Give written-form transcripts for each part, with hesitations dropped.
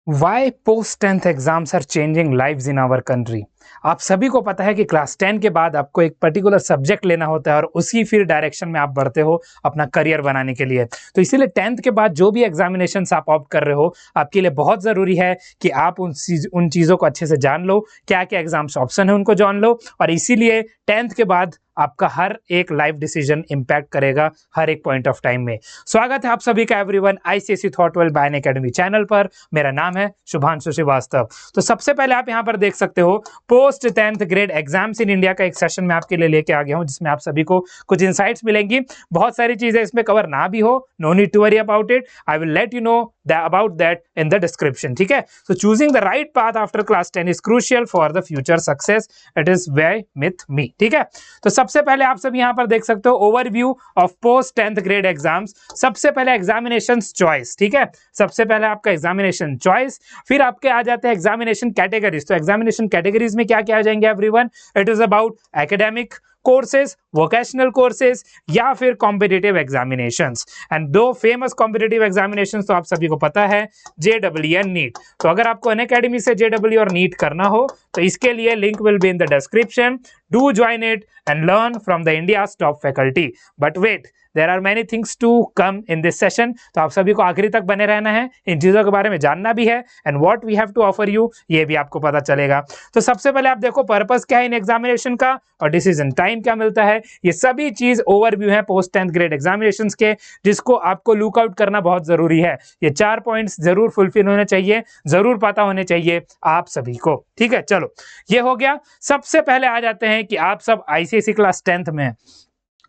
Y post tenth exams are changing lives in our country. आप सभी को पता है कि क्लास 10 के बाद आपको एक पर्टिकुलर सब्जेक्ट लेना होता है और उसी फिर डायरेक्शन में आप बढ़ते हो अपना करियर बनाने के लिए। तो इसीलिए 10th के बाद जो भी एग्जामिनेशन आप ऑप्ट कर रहे हो, आपके लिए बहुत ज़रूरी है कि आप उन चीज़ों को अच्छे से जान लो, क्या क्या एग्जाम्स ऑप्शन है उनको जान लो। और इसीलिए 10th के बाद आपका हर एक लाइफ डिसीजन इंपैक्ट करेगा हर एक पॉइंट ऑफ टाइम में। स्वागत है आप सभी का everyone ICSE thought well by academy channel पर। मेरा नाम है शुभांशु श्रीवास्तव। तो सबसे पहले आप यहां पर देख सकते हो post 10th grade exams in India का एक सेशन मैं आपके लिए लेके आ गया हूं, जिसमें आप सभी को कुछ इंसाइट्स मिलेंगी। बहुत सारी चीजें इसमें कवर ना भी हो, no need to worry about it, I will let you know about that in the description। ठीक है, so choosing the right path after class 10 is crucial for the future success, it is way with me। ठीक है, तो सबसे पहले आप सब यहां पर देख सकते हो overview of post 10th grade exams. सबसे पहले एग्जामिनेशन चॉइस। ठीक है, सबसे पहले आपका एग्जामिनेशन चॉइस, फिर आपके आ जाते हैं एग्जामिनेशन कैटेगरीज। तो एग्जामिनेशन कैटेगरीज में क्या क्या आ जाएंगे everyone? It is about academic courses, vocational courses या फिर कॉम्पिटिटिव एग्जामिनेशंस। एंड दो फेमस कॉम्पिटिटिव एग्जामिनेशंस तो आप सभी को पता है, जेडब्ल्यू एंड नीट। तो अगर आपको अनअकैडमी से जेडब्ल्यू और नीट करना हो तो इसके लिए link will be in the description. Do join it and learn from the India's top faculty. But wait, there are many things to come in this session. तो आप सभी को आखिरी तक बने रहना है, इन चीजों के बारे में जानना भी है and what we have to offer you ये भी आपको पता चलेगा। तो सबसे पहले आप देखो पर्पस क्या है इन एग्जामिनेशन का और डिसीजन टाइम क्या मिलता है। ये सभी चीज ओवरव्यू है पोस्ट 10th ग्रेड एग्जामिनेशंस के, जिसको आपको लुकआउट करना बहुत जरूरी है। ये 4 पॉइंट्स जरूर फुलफिल होने चाहिए, जरूर पता होने चाहिए आप सभी को। ठीक है, चलो ये हो गया। सबसे पहले आ जाते हैं कि आप सब आईसीएसई क्लास 10th में हैं।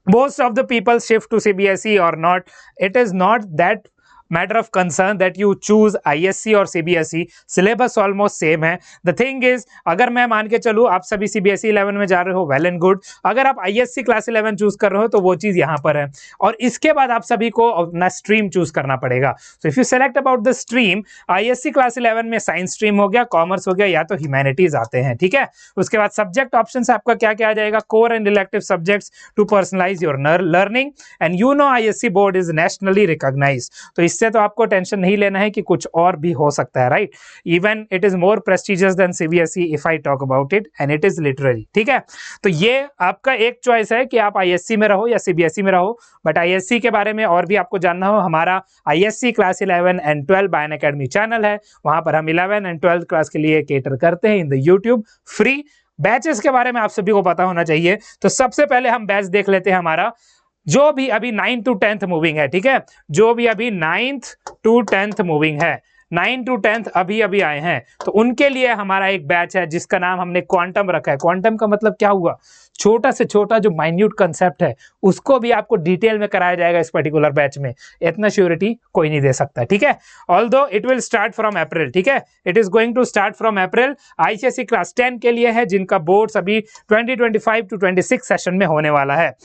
Most of the people shift to CBSE or not, it is not that matter of concern that you choose ISC और CBSE, सिलेबस ऑलमोस्ट सेम है। द थिंग इज, अगर मैं मान के चलूँ आप सभी CBSE 11 में जा रहे हो, वेल एंड गुड। अगर आप ISC क्लास 11 चूज कर रहे हो तो वो चीज यहाँ पर है। और इसके बाद आप सभी को अपना स्ट्रीम चूज करना पड़ेगा। So if you select about the stream, ISC class 11 में साइंस स्ट्रीम हो गया, कॉमर्स हो गया या तो ह्यूमैनिटीज आते हैं। ठीक है, उसके बाद सब्जेक्ट ऑप्शन आपका क्या क्या आ जाएगा? Core and elective subjects to personalize your learning and you know ISC board is nationally recognized. तो इससे तो आपको टेंशन नहीं लेना है कि कुछ और भी हो सकता है, right? Even it is more prestigious than CBSE if I talk about it and it is literally. ठीक है, तो ये आपका एक चॉइस है कि आप ISC में रहो या CBSE में रहो। बट ISC के बारे में और भी आपको जानना हो, हमारा ISC class 11 and 12 by academy channel है, वहां पर हम 11 एंड 12 क्लास के लिए केटर करते हैं in the YouTube free. Batches के बारे में आप सभी को पता होना चाहिए। तो सबसे पहले हम बैच देख लेते हैं हमारा, जो भी अभी 9th to 10th मूविंग है। ठीक है, जो भी अभी 9th to 10th मूविंग है, 9 to 10th अभी अभी आए हैं, तो उनके लिए हमारा एक बैच है जिसका नाम हमने क्वांटम रखा है। क्वांटम का मतलब क्या हुआ? छोटा से छोटा जो माइन्यूट कंसेप्ट है उसको भी आपको डिटेल में कराया जाएगा इस पर्टिकुलर बैच में। इतना श्योरिटी कोई नहीं दे सकता। ठीक है, although it will start from April. ठीक है, it is going to start from April. ICSE class 10 के लिए है जिनका बोर्ड्स अभी 2025 to 26 सेशन में होने वाला है।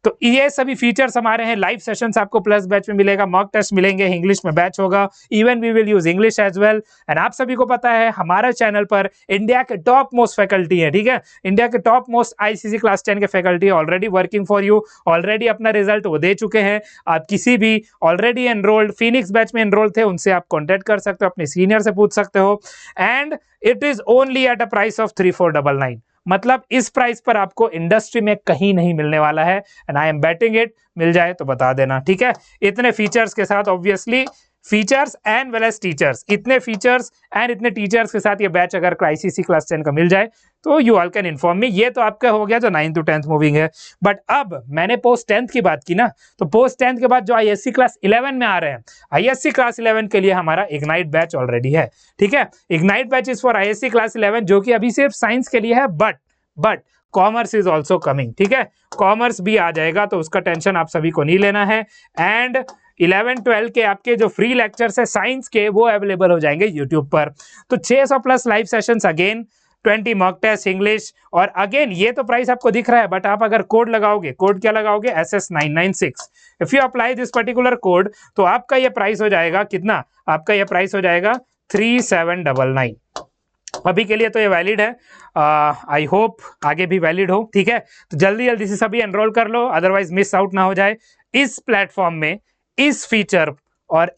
तो ये सभी फीचर्स हमारे हैं। लाइव सेशंस आपको प्लस बैच में मिलेगा, मॉक टेस्ट मिलेंगे, इंग्लिश में बैच होगा, even we will use English as well. And आप सभी को पता है हमारे चैनल पर इंडिया के टॉप मोस्ट फैकल्टी है। ठीक है, इंडिया के टॉप मोस्ट आईसीएसई क्लास 10 के faculty already working for you, already अपना रिजल्ट वो दे चुके हैं। आप किसी भी ऑलरेडी एनरोल्ड फिनिक्स बैच में एनरोल थे उनसे आप कॉन्टेक्ट कर सकते हो, अपने सीनियर से पूछ सकते हो। And it is only at a price of 3499। मतलब इस प्राइस पर आपको इंडस्ट्री में कहीं नहीं मिलने वाला है and I am betting it मिल जाए तो बता देना। ठीक है, इतने फीचर्स के साथ, obviously features and well as teachers, इतने फीचर्स एंड इतने टीचर्स के साथ ये बैच अगर आईसीएसई क्लास 10 का मिल जाए तो you all can inform me. ये तो आपका हो गया जो 9th to 10th मूविंग है। बट अब मैंने पोस्ट 10th की बात की ना, तो पोस्ट 10th के बाद जो ISC क्लास 11 में आ रहे हैं, ISC क्लास 11 के लिए हमारा इग्नाइट बैच ऑलरेडी है। ठीक है, ignite batch is for ISC class 11 जो कि अभी सिर्फ साइंस के लिए है, but commerce is also coming. ठीक है, कॉमर्स भी आ जाएगा तो उसका टेंशन आप सभी को नहीं लेना है। एंड 11-12 के आपके जो फ्री लेक्चर्स है साइंस के वो अवेलेबल हो जाएंगे यूट्यूब पर। तो 600 plus live sessions, again 20 mock test English. और अगेन ये तो प्राइस आपको दिख रहा है, बट आप अगर कोड लगाओगे, कोड क्या लगाओगे? SS996। If you apply this particular code तो आपका ये प्राइस हो जाएगा कितना? आपका ये प्राइस हो जाएगा 3799। अभी के लिए तो ये वैलिड है, आई होप आगे भी वैलिड हो। ठीक है, तो जल्दी जल्दी से सभी एनरोल कर लो, अदरवाइज मिस आउट ना हो जाए। इस प्लेटफॉर्म में इस फीचर और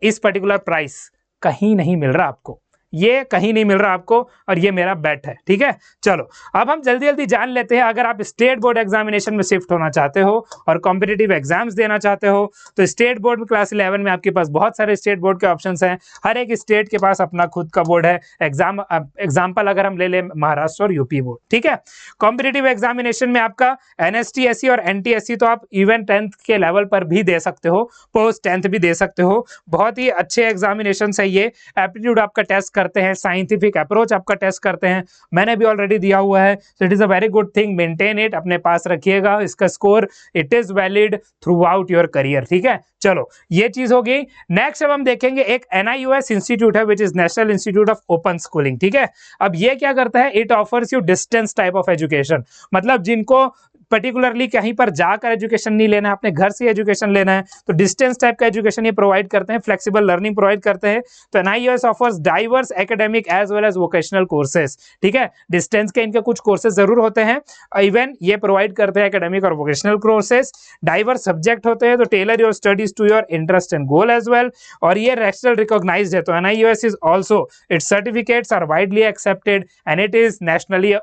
इस पर्टिकुलर प्राइस कहीं नहीं मिल रहा आपको, ये कहीं नहीं मिल रहा आपको, और ये मेरा बेट है, ठीक है। चलो अब हम जल्दी जल्दी जान लेते हैं, अगर आप स्टेट बोर्ड एग्जामिनेशन में शिफ्ट होना चाहते हो और कॉम्पिटिटिव एग्जाम्स देना चाहते हो तो स्टेट बोर्ड में क्लास 11 में आपके पास बहुत सारे स्टेट बोर्ड के ऑप्शंस हैं। हर एक स्टेट के पास अपना खुद का बोर्ड है। एग्जाम्पल अगर हम ले लें महाराष्ट्र और यूपी बोर्ड, ठीक है। कॉम्पिटिटिव एग्जामिनेशन में आपका NSTSC और NTSC तो आप इवन 10th के लेवल पर भी दे सकते हो, पोस्ट 10th भी दे सकते हो। बहुत ही अच्छे एग्जामिनेशन है ये। एप्टीट्यूड आपका टेस्ट करते हैं, साइंटिफिक अप्रोच आपका टेस्ट करते हैं, मैंने भी ऑलरेडी दिया हुआ है। So it is a very good thing, maintain it, अपने पास रखिएगा इसका score, it is valid through out your career, ठीक है। चलो ये चीज हो गई। नेक्स्ट अब हम देखेंगे एक NIOS इंस्टीट्यूट है which is national institute of open schooling, ठीक है। अब ये क्या करता है, it offers you distance type of education, मतलब जिनको पर्टिकुलरली कहीं पर जाकर एजुकेशन नहीं लेना है, अपने घर से एजुकेशन लेना है, तो डिस्टेंस टाइप का एजुकेशन ये प्रोवाइड करते हैं, फ्लेक्सिबल लर्निंग प्रोवाइड करते हैं। तो NIOS offers diverse academic as well as vocational courses, ठीक है। डिस्टेंस के इनके कुछ कोर्सेज जरूर होते हैं, इवन ये प्रोवाइड करते हैं एकेडमिक और वोकेशनल कोर्सेज। डाइवर्स सब्जेक्ट होते हैं, तो tailor your studies to your interest and goal as well. और ये नेशनल रिकॉग्नाइज्ड है, तो NIOS is also, its certificates are widely accepted and it is nationally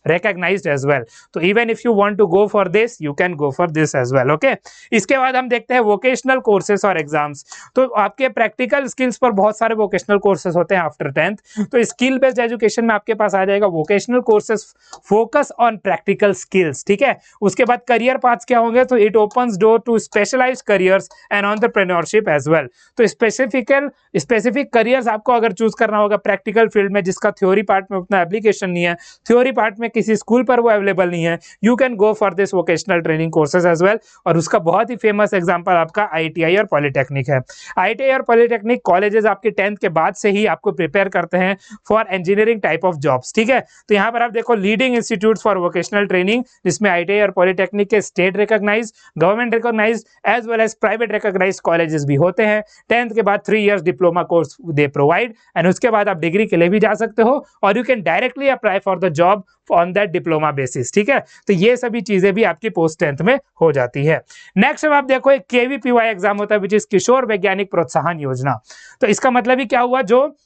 recognised as well. तो even if you want to go for this you can go for this as well, okay। इसके बाद हम देखते हैं vocational courses और exams. तो आपके practical skills पर बहुत सारे वोकेशनल कोर्सेज होते हैं आफ्टर 10th, तो स्किल बेस्ड एजुकेशन में आपके पास आ जाएगा vocational courses, focus on practical skills, ठीक है। उसके बाद करियर पाथ्स क्या होंगे, तो it opens door to specialized careers and entrepreneurship as well. तो स्पेसिफिक करियर्स आपको अगर चूज करना होगा प्रैक्टिकल फील्ड में, जिसका थ्योरी पार्ट में उतना एप्लीकेशन नहीं है, थ्योरी पार्ट में किसी स्कूल पर वो अवेलेबल नहीं है, you can go for this vocational training courses as well. और उसका बहुत ही फेमस एग्जांपल आपका ITI और पॉलिटेक्निक है। ITI और पॉलिटेक्निक कॉलेजेस आपके 10th के बाद से ही आपको प्रिपेयर करते हैं for engineering type of jobs, ठीक है। तो यहाँ पर आप देखो leading institutes for vocational training, जिसमें ITI और पॉलिटेक्निक के state recognize, government recognize as well as private recognize colleges भी होते हैं। 10th के बाद 3 years diploma course they provide, and उसके बाद आप डिग्री के लिए भी जा सकते हो, और you can directly apply for the job on that diploma basis, ठीक है। तो ये सभी चीजें भी आपकी पोस्ट 10th में हो जाती है। नेक्स्ट अब आप देखो एक KVPY एग्जाम होता है विच इज किशोर वैज्ञानिक प्रोत्साहन योजना। तो इसका मतलब ही क्या हुआ, जो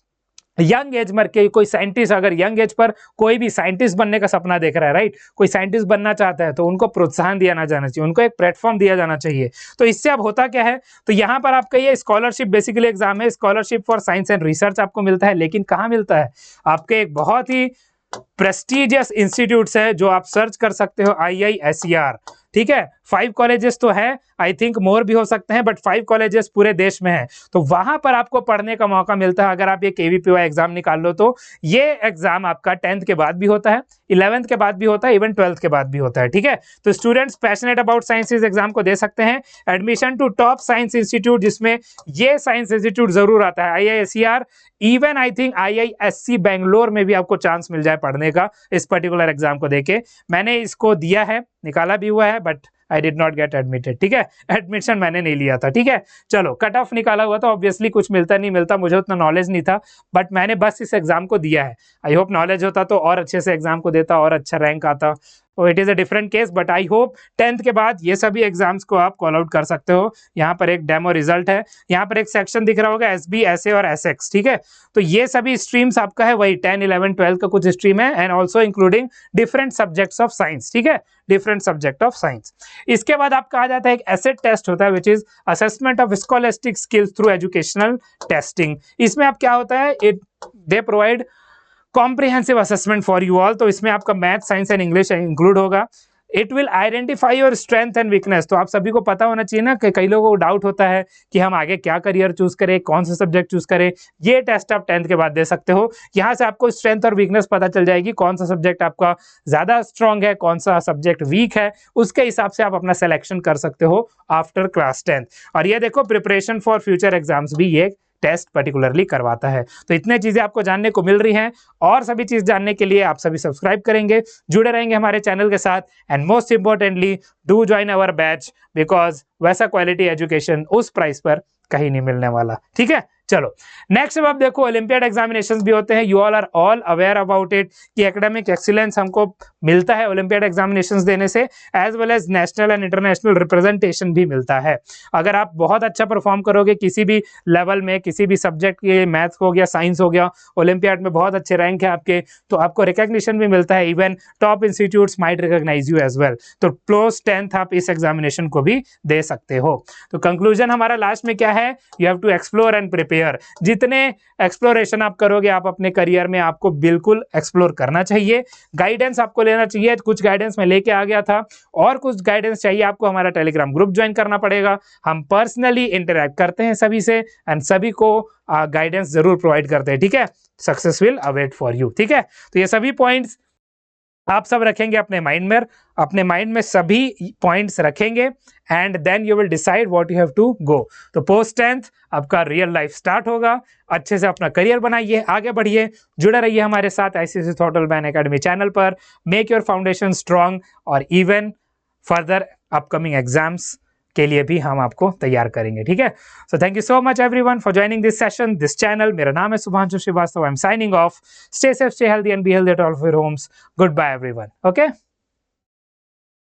यंग एज मर के कोई साइंटिस्ट, अगर यंग एज पर कोई भी साइंटिस्ट बनने का सपना देख रहा है, राइट, कोई साइंटिस्ट बनना चाहता है, तो उनको प्रोत्साहन दिया ना जाना चाहिए, उनको एक प्लेटफॉर्म दिया जाना चाहिए। तो इससे अब होता क्या है, तो यहाँ पर आपका ये स्कॉलरशिप बेसिकली एग्जाम है, scholarship for science and research आपको मिलता है। लेकिन कहाँ मिलता है, आपके एक बहुत ही प्रेस्टिजियस इंस्टीट्यूट्स है जो आप सर्च कर सकते हो, IISER, ठीक है। 5 कॉलेजेस तो है, आई थिंक मोर भी हो सकते हैं, बट 5 कॉलेजेस पूरे देश में है, तो वहां पर आपको पढ़ने का मौका मिलता है। अगर आप ये KVPY एग्जाम निकाल लो तो ये एग्जाम आपका 10th के बाद भी होता है, 11th के बाद भी होता है, इवन 12th के बाद भी होता है, ठीक है। तो स्टूडेंट्स पैशनेट अबाउट साइंस इस एग्जाम को दे सकते हैं। Admission to top science institute, जिसमें ये साइंस इंस्टीट्यूट जरूर आता है, IISER, even I think IISc Bangalore में भी आपको चांस मिल जाए पढ़ने का इस पर्टिकुलर एग्जाम को देके। मैंने इसको दिया है, निकाला भी हुआ है, but I did not gate admitted, ठीक है। एडमिशन मैंने नहीं लिया था, ठीक है। चलो कट ऑफ निकाला हुआ था, ऑब्वियसली कुछ मिलता नहीं मिलता, मुझे उतना नॉलेज नहीं था, बट मैंने बस इस एग्जाम को दिया है। आई होप नॉलेज होता तो और अच्छे से एग्जाम को देता और अच्छा रैंक आता। It is a different case, but I hope 10th के बाद ये सभी एग्जाम्स को आप कॉल आउट कर सकते हो। यहाँ पर एक डेमो रिजल्ट है, यहाँ पर एक सेक्शन दिख रहा होगा SB, SA और SX, ठीक है। तो ये सभी स्ट्रीम्स आपका है, वही 10, 11, 12 का कुछ स्ट्रीम है, and also including different subjects of science, ठीक है, डिफरेंट सब्जेक्ट ऑफ साइंस। इसके बाद आपका आ जाता है एक एसेट टेस्ट होता है which is assessment of scholastic skills through educational testing. इसमें आप क्या होता है, they provide comprehensive assessment for you all. तो इसमें आपका math, science and English include होगा। It will identify your strength and weakness. तो आप सभी को पता होना चाहिए ना कि कई लोगों को डाउट होता है कि हम आगे क्या करियर चूज करें, कौन सा सब्जेक्ट चूज करें। ये टेस्ट आप 10th के बाद दे सकते हो। यहाँ से आपको स्ट्रेंथ और वीकनेस पता चल जाएगी, कौन सा सब्जेक्ट आपका ज्यादा स्ट्रांग है, कौन सा सब्जेक्ट वीक है, उसके हिसाब से आप अपना सिलेक्शन कर सकते हो आफ्टर क्लास 10th। और ये देखो प्रिपरेशन फॉर फ्यूचर एग्जाम्स भी ये टेस्ट पर्टिकुलरली करवाता है। तो इतने चीजें आपको जानने को मिल रही हैं, और सभी चीज जानने के लिए आप सभी सब्सक्राइब करेंगे, जुड़े रहेंगे हमारे चैनल के साथ, and most importantly do join our batch, because वैसा क्वालिटी एजुकेशन उस प्राइस पर कहीं नहीं मिलने वाला, ठीक है। चलो नेक्स्ट अब आप देखो ओलंपियाड एग्जामिनेशंस भी होते हैं, you all are all aware about it कि एकेडमिक एक्सीलेंस हमको मिलता है ओलंपियाड एग्जामिनेशंस देने से, as well as national and international representation भी मिलता है। अगर आप बहुत अच्छा परफॉर्म करोगे किसी भी लेवल में, किसी भी सब्जेक्ट के, मैथ्स हो गया, साइंस हो गया, ओलंपियाड में बहुत अच्छे रैंक है आपके, तो आपको रिकॉग्निशन भी मिलता है, even top institutes might recognize you as well. तो क्लोज 10th आप इस एग्जामिनेशन को भी दे सकते हो। तो कंक्लूजन हमारा लास्ट में क्या है, you have to explore and prepare. जितने एक्सप्लोरेशन आप करोगे, आप अपने करियर में आपको बिल्कुल एक्सप्लोर करना चाहिए। गाइडेंस आपको लेना चाहिए, कुछ गाइडेंस मैं लेके आ गया था, और कुछ गाइडेंस चाहिए आपको, हमारा टेलीग्राम ग्रुप ज्वाइन करना पड़ेगा। हम पर्सनली इंटरेक्ट करते हैं सभी से एंड सभी को गाइडेंस जरूर प्रोवाइड करते हैं, ठीक है। Success will await for you, ठीक है। तो ये सभी पॉइंट्स आप सब रखेंगे अपने माइंड में सभी पॉइंट्स रखेंगे, and then you will decide what you have to go. तो पोस्ट 10th आपका रियल लाइफ स्टार्ट होगा। अच्छे से अपना करियर बनाइए, आगे बढ़िए, जुड़े रहिए हमारे साथ आईसीएसई थॉट अल्बान एकेडमी चैनल पर। मेक योर फाउंडेशन स्ट्रांग, और इवन फर्दर अपकमिंग एग्जाम्स के लिए भी हम आपको तैयार करेंगे, ठीक है। So thank you so much everyone for joining this session, this channel. मेरा नाम है Shubhanshu Srivastava. I am signing off. Stay safe, stay healthy and be healthy at all of your homes. Goodbye everyone. Okay.